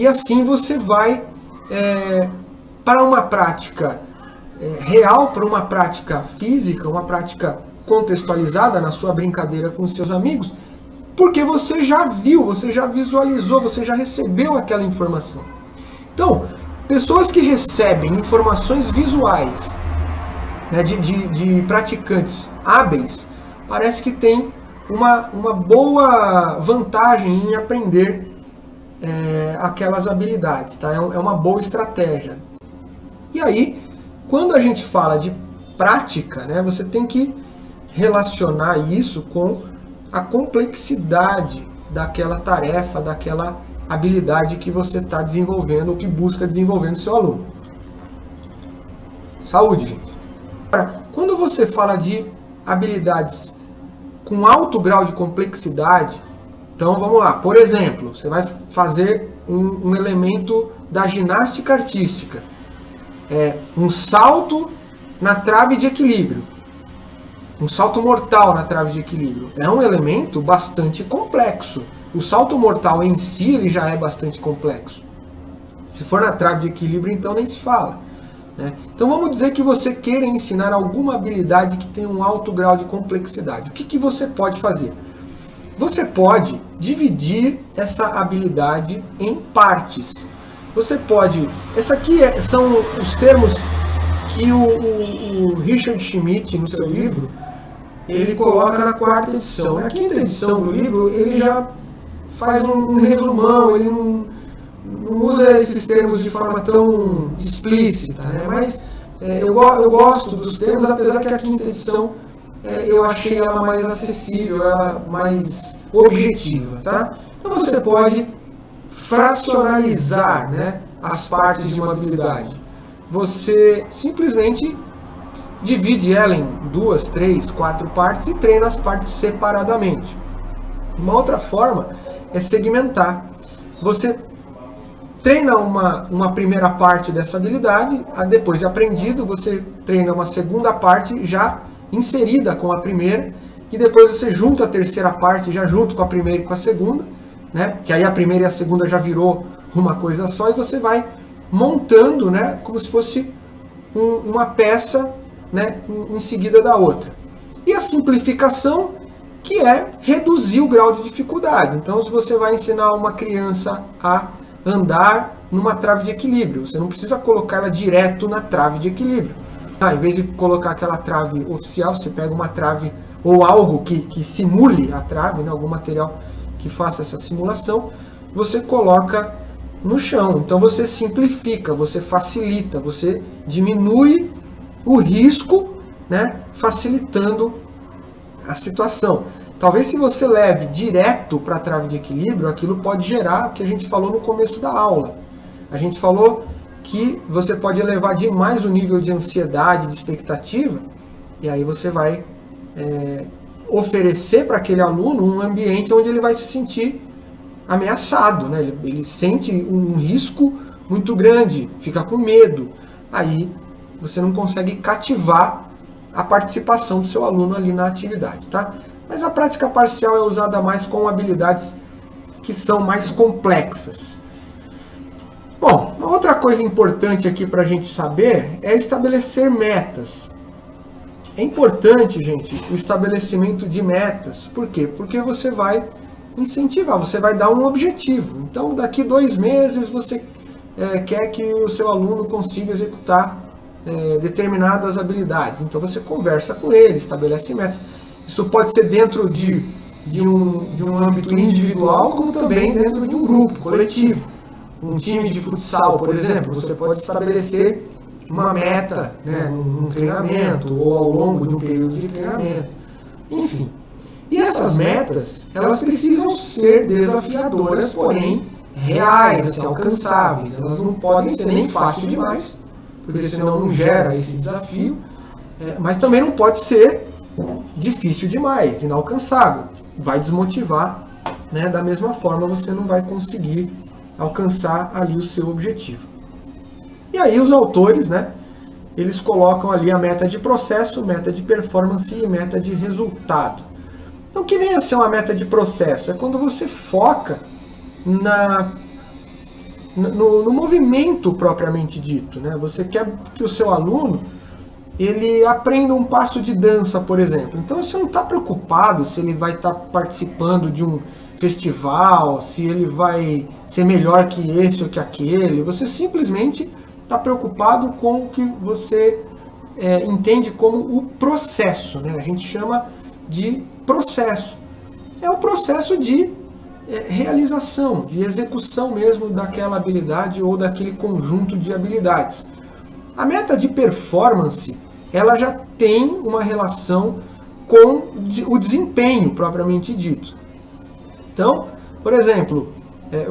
e assim você vai para uma prática real, para uma prática física, uma prática contextualizada na sua brincadeira com os seus amigos, porque você já viu, você já visualizou, você já recebeu aquela informação. Então, pessoas que recebem informações visuais, né, de praticantes hábeis, parece que tem uma boa vantagem em aprender aquelas habilidades, tá? É uma boa estratégia. E aí, quando a gente fala de prática, né, você tem que relacionar isso com a complexidade daquela tarefa, daquela habilidade que você está desenvolvendo ou que busca desenvolver no seu aluno. Saúde, gente. Agora, quando você fala de habilidades com alto grau de complexidade, então vamos lá, por exemplo, você vai fazer um elemento da ginástica artística, um salto na trave de equilíbrio, um salto mortal na trave de equilíbrio. É um elemento bastante complexo. O salto mortal em si ele já é bastante complexo. Se for na trave de equilíbrio, então nem se fala, né? Então vamos dizer que você queira ensinar alguma habilidade que tem um alto grau de complexidade. O que você pode fazer? Você pode dividir essa habilidade em partes. Você pode... Essa aqui são os termos que o Richard Schmidt, no seu livro, ele coloca na 4ª edição. Na 5ª edição do livro, ele já faz um resumão, ele não usa esses termos de forma tão explícita, né? Mas eu gosto dos termos, apesar que a 5ª edição eu achei ela mais acessível, ela mais objetiva, tá? Então você pode fracionalizar, né, as partes de uma habilidade. Você simplesmente divide ela em 2, 3, 4 partes e treina as partes separadamente. Uma outra forma é segmentar. Você treina uma primeira parte dessa habilidade, depois de aprendido, você treina uma segunda parte já inserida com a primeira, e depois você junta a terceira parte já junto com a primeira e com a segunda, né? Que aí a primeira e a segunda já virou uma coisa só, e você vai montando, né, como se fosse uma peça, né, em seguida da outra. E a simplificação, que é reduzir o grau de dificuldade. Então, se você vai ensinar uma criança a andar numa trave de equilíbrio, você não precisa colocar ela direto na trave de equilíbrio. Em vez de colocar aquela trave oficial, você pega uma trave ou algo que simule a trave, né, algum material que faça essa simulação, você coloca no chão. Então você simplifica, você facilita, você diminui o risco, né, facilitando a situação. Talvez se você leve direto para a trave de equilíbrio, aquilo pode gerar o que a gente falou no começo da aula. A gente falou que você pode elevar demais o nível de ansiedade, de expectativa, e aí você vai oferecer para aquele aluno um ambiente onde ele vai se sentir ameaçado, né? Ele sente um risco muito grande, fica com medo. Aí você não consegue cativar a participação do seu aluno ali na atividade, tá? Mas a prática parcial é usada mais com habilidades que são mais complexas. Bom, uma outra coisa importante aqui para a gente saber é estabelecer metas. É importante, gente, o estabelecimento de metas. Por quê? Porque você vai incentivar, você vai dar um objetivo. Então, daqui 2 meses, você quer que o seu aluno consiga executar determinadas habilidades. Então, você conversa com ele, estabelece metas. Isso pode ser dentro de um âmbito individual, como também dentro de um grupo coletivo. Um time de futsal, por exemplo, você pode estabelecer uma meta, né, num treinamento ou ao longo de um período de treinamento. Enfim. E essas metas, elas precisam ser desafiadoras, porém reais, assim, alcançáveis. Elas não podem ser nem fáceis demais, porque senão não gera esse desafio, mas também não pode ser difícil demais, inalcançável. Vai desmotivar, né? Da mesma forma você não vai conseguir alcançar ali o seu objetivo. E aí os autores, né, eles colocam ali a meta de processo, meta de performance e meta de resultado. Então o que vem a ser uma meta de processo? É quando você foca no movimento propriamente dito, né? Você quer que o seu aluno ele aprenda um passo de dança, por exemplo. Então você não está preocupado se ele vai estar participando de um festival, se ele vai ser melhor que esse ou que aquele. Você simplesmente está preocupado com o que você entende como o processo, né? A gente chama de processo. É o processo de realização, de execução mesmo daquela habilidade ou daquele conjunto de habilidades. A meta de performance, ela já tem uma relação com o desempenho propriamente dito. Então, por exemplo,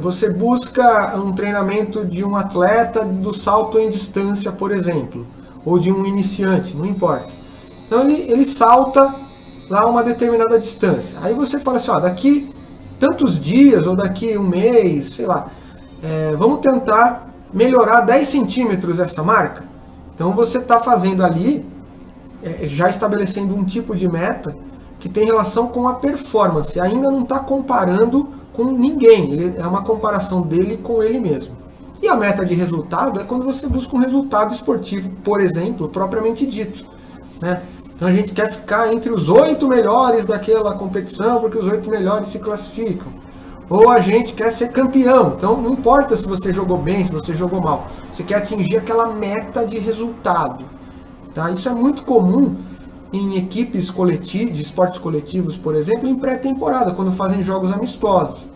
você busca um treinamento de um atleta do salto em distância, por exemplo, ou de um iniciante, não importa. Então ele salta lá uma determinada distância. Aí você fala assim, ó, daqui tantos dias ou daqui um mês, sei lá, vamos tentar melhorar 10 centímetros essa marca. Então você está fazendo ali, já estabelecendo um tipo de meta que tem relação com a performance. Ainda não está comparando com ninguém, é uma comparação dele com ele mesmo. E a meta de resultado é quando você busca um resultado esportivo, por exemplo, propriamente dito, né? Então a gente quer ficar entre os 8 melhores daquela competição, porque os 8 melhores se classificam. Ou a gente quer ser campeão. Então não importa se você jogou bem, se você jogou mal. Você quer atingir aquela meta de resultado. Tá? Isso é muito comum em equipes de esportes coletivos, por exemplo, em pré-temporada, quando fazem jogos amistosos.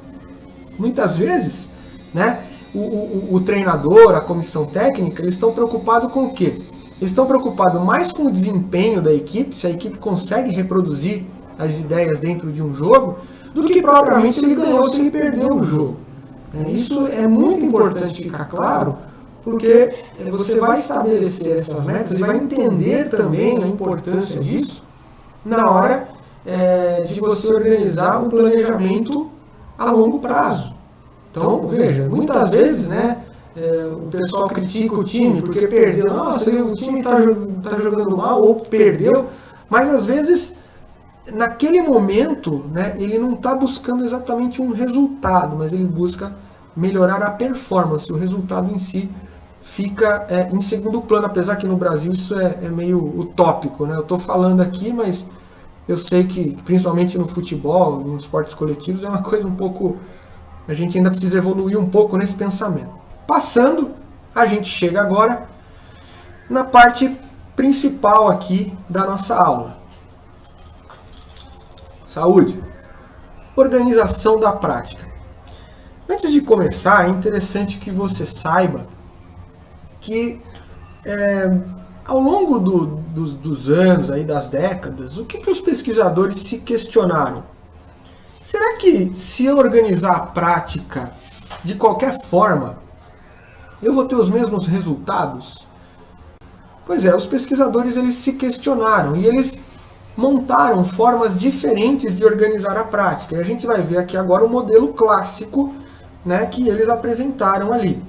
Muitas vezes, né, o treinador, a comissão técnica, eles estão preocupados com o quê? Eles estão preocupados mais com o desempenho da equipe, se a equipe consegue reproduzir as ideias dentro de um jogo, do que propriamente se ele ganhou ou se ele perdeu o jogo. Isso é muito importante ficar claro, porque você vai estabelecer essas metas e vai entender também a importância disso na hora de você organizar um planejamento a longo prazo. Então, veja, muitas vezes, né, o pessoal critica o time porque perdeu. Nossa, o time está jogando mal ou perdeu, mas às vezes naquele momento, né, ele não está buscando exatamente um resultado, mas ele busca melhorar a performance. O resultado em si fica em segundo plano, apesar que no Brasil isso é meio utópico, né? Eu estou falando aqui, mas eu sei que principalmente no futebol, nos esportes coletivos, é uma coisa um pouco... A gente ainda precisa evoluir um pouco nesse pensamento. Passando, a gente chega agora na parte principal aqui da nossa aula. Saúde. Organização da prática. Antes de começar, é interessante que você saiba que ao longo dos anos, aí, das décadas, o que os pesquisadores se questionaram? Será que se eu organizar a prática de qualquer forma, eu vou ter os mesmos resultados? Pois é, os pesquisadores eles se questionaram e eles montaram formas diferentes de organizar a prática. E a gente vai ver aqui agora o modelo clássico, né, que eles apresentaram ali.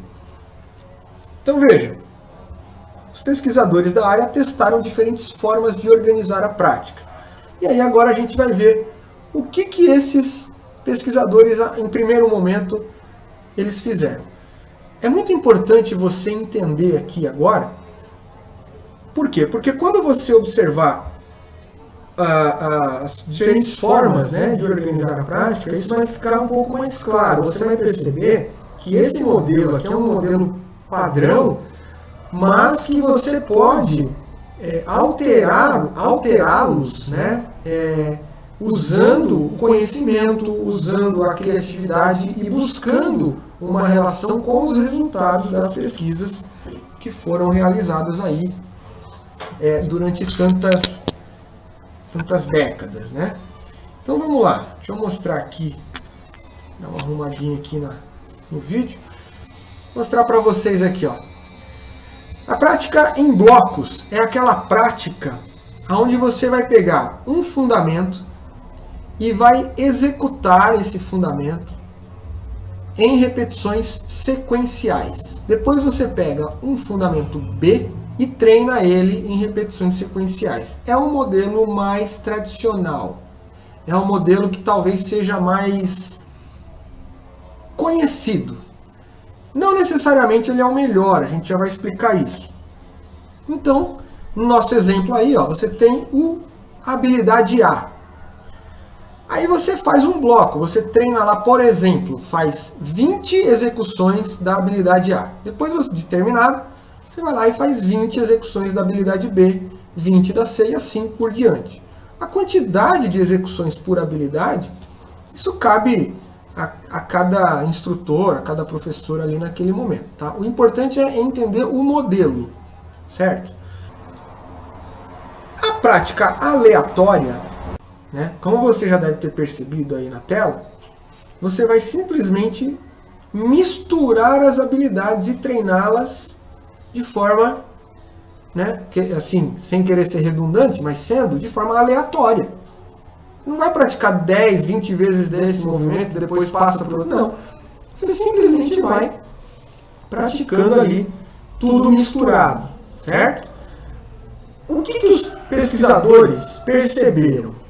Então veja, os pesquisadores da área testaram diferentes formas de organizar a prática. E aí agora a gente vai ver o que esses pesquisadores, em primeiro momento, eles fizeram. É muito importante você entender aqui agora. Por quê? Porque quando você observar as diferentes formas, né, de organizar a prática, isso vai ficar um pouco mais claro. Você vai perceber que esse modelo aqui é um modelo padrão, mas que você pode alterá-los, né, usando o conhecimento, usando a criatividade e buscando uma relação com os resultados das pesquisas que foram realizadas aí durante tantas décadas, né? Então vamos lá, deixa eu mostrar aqui, dar uma arrumadinha aqui no vídeo, mostrar para vocês aqui, ó. A prática em blocos é aquela prática onde você vai pegar um fundamento e vai executar esse fundamento em repetições sequenciais. Depois você pega um fundamento B e treina ele em repetições sequenciais. É um modelo mais tradicional. É um modelo que talvez seja mais conhecido. Não necessariamente ele é o melhor, a gente já vai explicar isso. Então, no nosso exemplo aí, ó, você tem a habilidade A. Aí você faz um bloco, você treina lá, por exemplo, faz 20 execuções da habilidade A. Depois de terminado, você vai lá e faz 20 execuções da habilidade B, 20 da C e assim por diante. A quantidade de execuções por habilidade, isso cabe a cada instrutor, a cada professor ali naquele momento. Tá? O importante é entender o modelo, certo? A prática aleatória, né, como você já deve ter percebido aí na tela, você vai simplesmente misturar as habilidades e treiná-las de forma, né, assim, sem querer ser redundante, mas sendo de forma aleatória. Não vai praticar 10, 20 vezes desse movimento e depois passa para o outro. Não. Você simplesmente vai praticando ali tudo misturado, certo? O que os pesquisadores perceberam?